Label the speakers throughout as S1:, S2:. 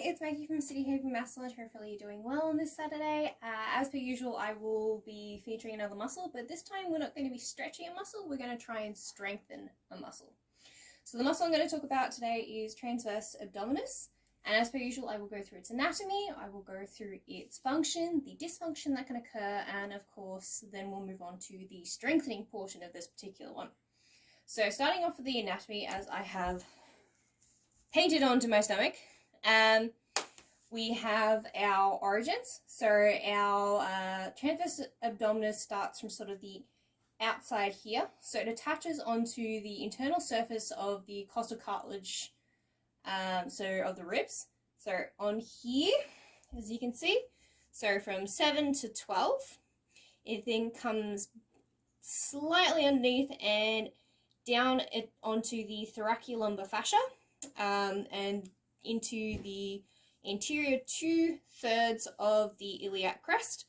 S1: it's Maggie from City Haven Massage. Hopefully you're doing well on this Saturday. As per usual, I will be featuring another muscle, but this time we're not going to be stretching a muscle, we're going to try and strengthen a muscle. So the muscle I'm going to talk about today is Transversus Abdominis, and as per usual, I will go through its anatomy, I will go through its function, the dysfunction that can occur, and of course, then we'll move on to the strengthening portion of this particular one. So starting off with the anatomy, as I have painted onto my stomach, we have our origins. So our transverse abdominis starts from sort of the outside here. So it attaches onto the internal surface of the costal cartilage, so of the ribs. So on here, as you can see, so from 7 to 12, it then comes slightly underneath and down it onto the thoracolumbar fascia, and into the interior 2/3 of the iliac crest,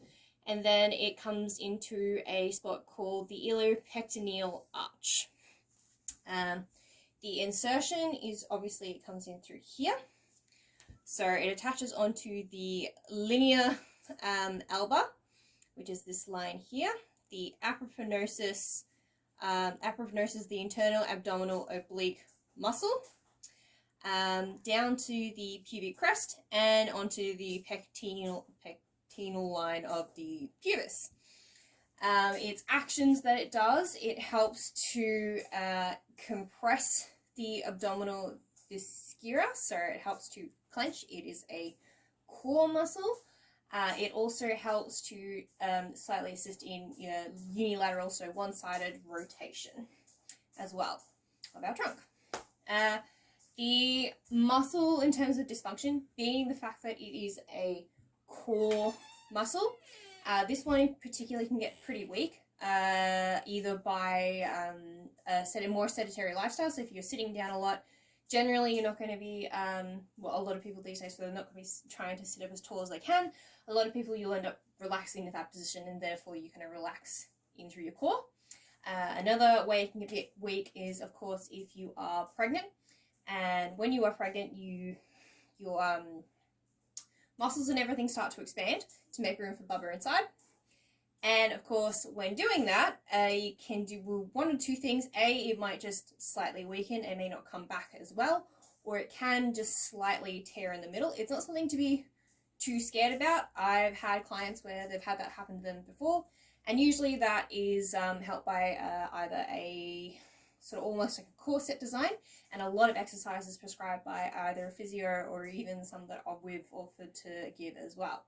S1: and then it comes into a spot called the iliopectineal arch. The insertion is obviously, it comes in through here, so it attaches onto the linea alba, which is this line here, the aponeursis, the internal abdominal oblique muscle, down to the pubic crest and onto the pectineal line of the pubis. Its actions that it does, it helps to compress the abdominal viscera, so it helps to clench. It is a core muscle. It also helps to slightly assist in unilateral, so one-sided rotation as well of our trunk. The muscle, in terms of dysfunction, being the fact that it is a core muscle, this one in particular can get pretty weak, either by a more sedentary lifestyle. So if you're sitting down a lot, generally you're not going to be, well, a lot of people these days, so they're not going to be trying to sit up as tall as they can. A lot of people, you'll end up relaxing in that position, and therefore you can relax in through your core. Another way it can get weak is, of course, if you are pregnant. And when you are pregnant, your muscles and everything start to expand to make room for Bubba inside. And of course, when doing that, you can do one or two things. A, it might just slightly weaken and may not come back as well, or it can just slightly tear in the middle. It's not something to be too scared about. I've had clients where they've had that happen to them before, and usually that is helped by either a sort of almost like a corset design, and a lot of exercises prescribed by either a physio or even some that we've offered to give as well.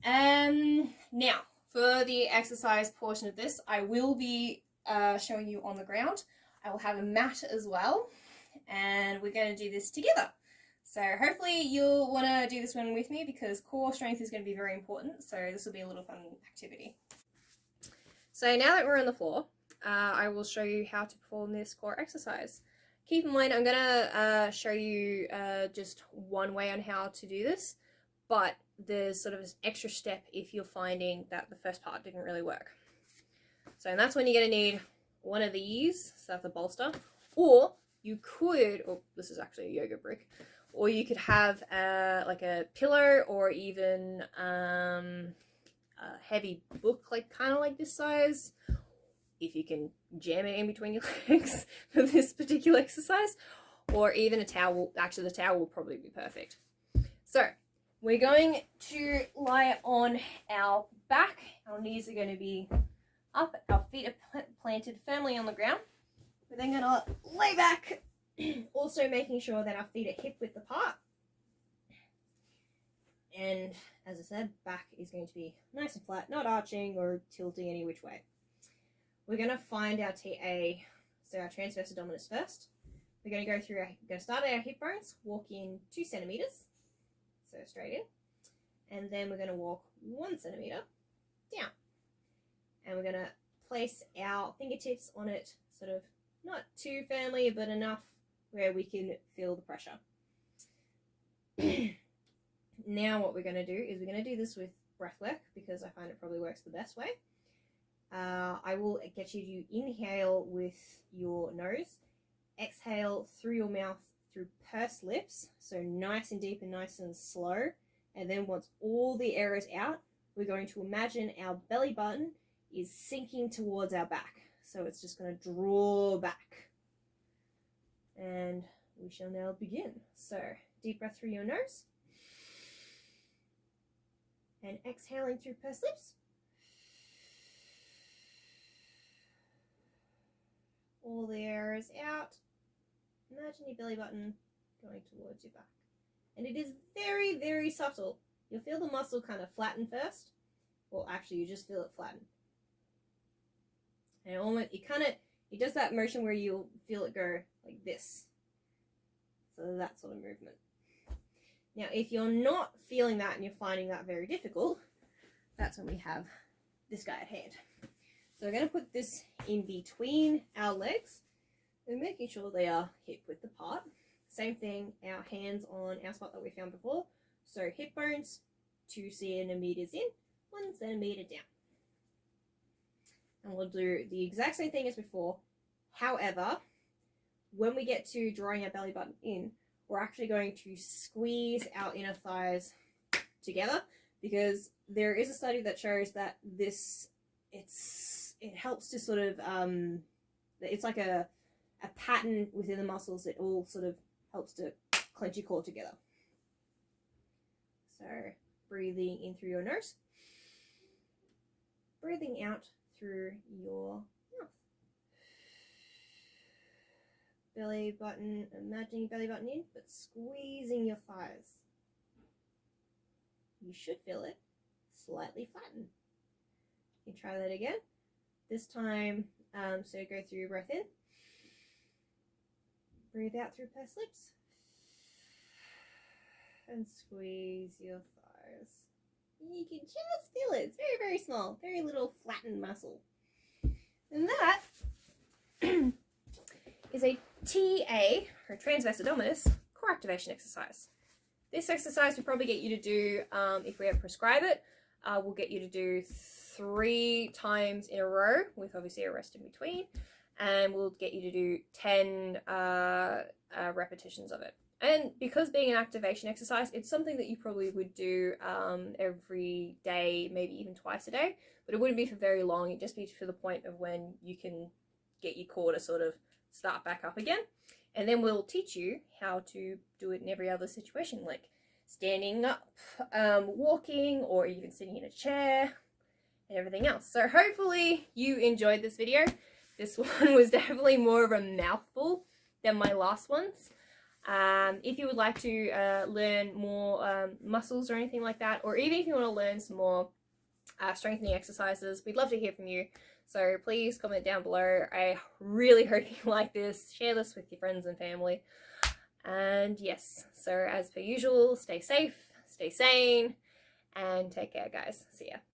S1: Now, for the exercise portion of this, I will be showing you on the ground. I will have a mat as well, and we're going to do this together. So hopefully you'll want to do this one with me, because core strength is going to be very important, so this will be a little fun activity. So now that we're on the floor, I will show you how to perform this core exercise. Keep in mind, I'm going to show you just one way on how to do this, but there's sort of an extra step if you're finding that the first part didn't really work. So, and that's when you're going to need one of these, so that's a bolster, or you could, or this is actually a yoga brick, or you could have like a pillow, or even a heavy book, like kind of like this size, if you can jam it in between your legs for this particular exercise, or even a towel. Actually, the towel will probably be perfect. So we're going to lie on our back. Our knees are going to be up. Our feet are planted firmly on the ground. We're then going to lay back, also making sure that our feet are hip width apart. And as I said, back is going to be nice and flat, not arching or tilting any which way. We're going to find our TA, so our transverse abdominis first. We're going to go through, we're going to start at our hip bones, walk in 2 centimeters, so straight in, and then we're going to walk 1 centimeter down. And we're going to place our fingertips on it, sort of not too firmly, but enough where we can feel the pressure. Now what we're going to do is we're going to do this with breath work, because I find it probably works the best way. I will get you to inhale with your nose, exhale through your mouth through pursed lips, so nice and deep and nice and slow. And then once all the air is out, we're going to imagine our belly button is sinking towards our back. So it's just going to draw back. And we shall now begin. So deep breath through your nose. And exhaling through pursed lips. All the air is out. Imagine your belly button going towards your back. And it is very, very subtle. You'll feel the muscle kind of flatten first. Well, actually, you just feel it flatten. And it does that motion where you'll feel it go like this. So that sort of movement. Now, if you're not feeling that and you're finding that very difficult, that's when we have this guy at hand. So we're going to put this in between our legs and making sure they are hip width apart. Same thing, our hands on our spot that we found before. So hip bones, 2 centimeters in, 1 centimeter down. And we'll do the exact same thing as before. However, when we get to drawing our belly button in, we're actually going to squeeze our inner thighs together, because there is a study that shows that it helps to sort of, it's like a pattern within the muscles. It all sort of helps to clench your core together. So breathing in through your nose, breathing out through your mouth. Belly button, imagining belly button in, but squeezing your thighs. You should feel it slightly flatten. You try that again. This time, so go through your breath in. Breathe out through pursed lips. And squeeze your thighs. You can just feel it. It's very, very small. Very little flattened muscle. And that is a TA, or Transversus Abdominis, core activation exercise. This exercise will probably get you to do, if we ever prescribe it, we'll get you to do 3 times in a row, with obviously a rest in between. And we'll get you to do 10 repetitions of it. And because being an activation exercise, it's something that you probably would do every day, maybe even twice a day, but it wouldn't be for very long. It'd just be for the point of when you can get your core to sort of start back up again. And then we'll teach you how to do it in every other situation, like standing up, walking, or even sitting in a chair, and everything else. So hopefully you enjoyed this video. This one was definitely more of a mouthful than my last ones. If you would like to learn more muscles or anything like that, or even if you want to learn some more strengthening exercises, we'd love to hear from you. So please comment down below. I really hope you like this. Share this with your friends and family. And yes, so as per usual, stay safe, stay sane, and take care, guys. See ya.